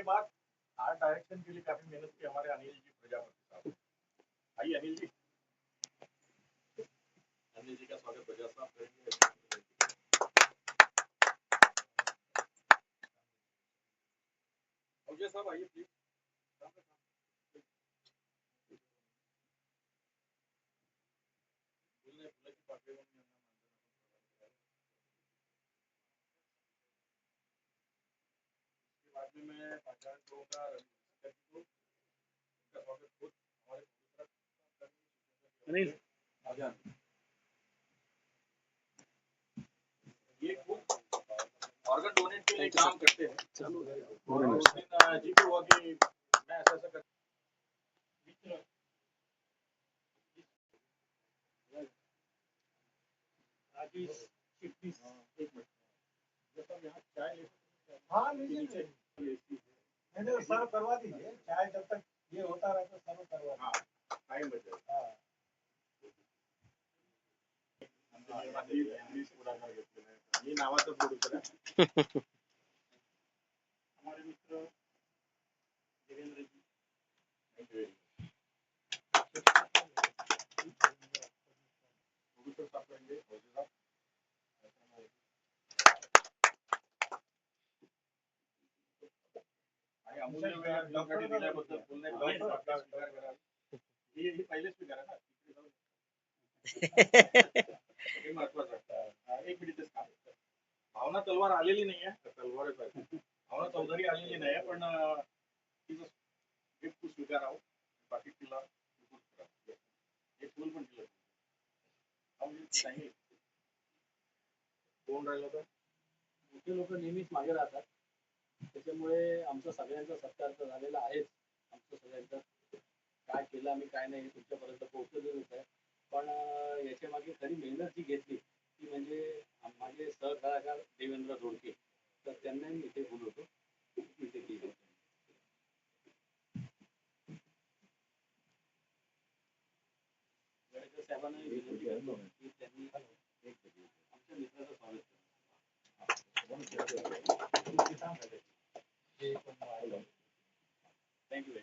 बाद art direction के लिए काफी मेहनत की हमारे अनिल जी प्रजापति साहब। आइए अनिल जी, अनिल जी का स्वागत प्रजा साहब करेंगे। साहब आइए प्लीज। मैं पहचान दूंगा अनिल ये ऑर्गन डोनेट के लिए काम करते हैं। चलो उस दिन जिक्र हुआ कि मैं ऐसा ऐसा हाँ नीचे मैंने सर्व करवा दीजिए, चाय जब तक ये होता रहे तो सर्व करवा। हाँ टाइम बच जाएगा। ये नावाचं प्रोड्यूसर आहे हमारे मित्र देवेंद्र जी। प्रोड्यूसर साहब रहेंगे अमूल्य वेळ दिल्याबद्दल बोलणे हे पहिलेच स्वीकार ना हे महत्वाचं। एक मिनिट भावना तलवार आलेली नाही आहे, तलवार भावना चौधरी आलेली नाही पण तिचं गिफ्ट स्वीकारावं, बाकी तिला हे फुल पण दिलं कोण राहिलं तर मोठे लोक नेहमीच मागे राहतात, त्याच्यामुळे आमचा सगळ्यांचा सत्कार तर झालेला आहेच। आमचं सगळ्यांचं काय केलं आम्ही काय नाही हे तुमच्यापर्यंत पोहोचलेलंच आहे, पण याच्या मागे खरी मेहनत जी घेतली ती म्हणजे माझे सहकलाकार देवेंद्र धोडके, तर त्यांना मी इथे बोलवतो इथे केलं। गणेश साहेबांना विनंती करतो की त्यांनी आमच्या मित्राचं स्वागत करा। थँक्यू।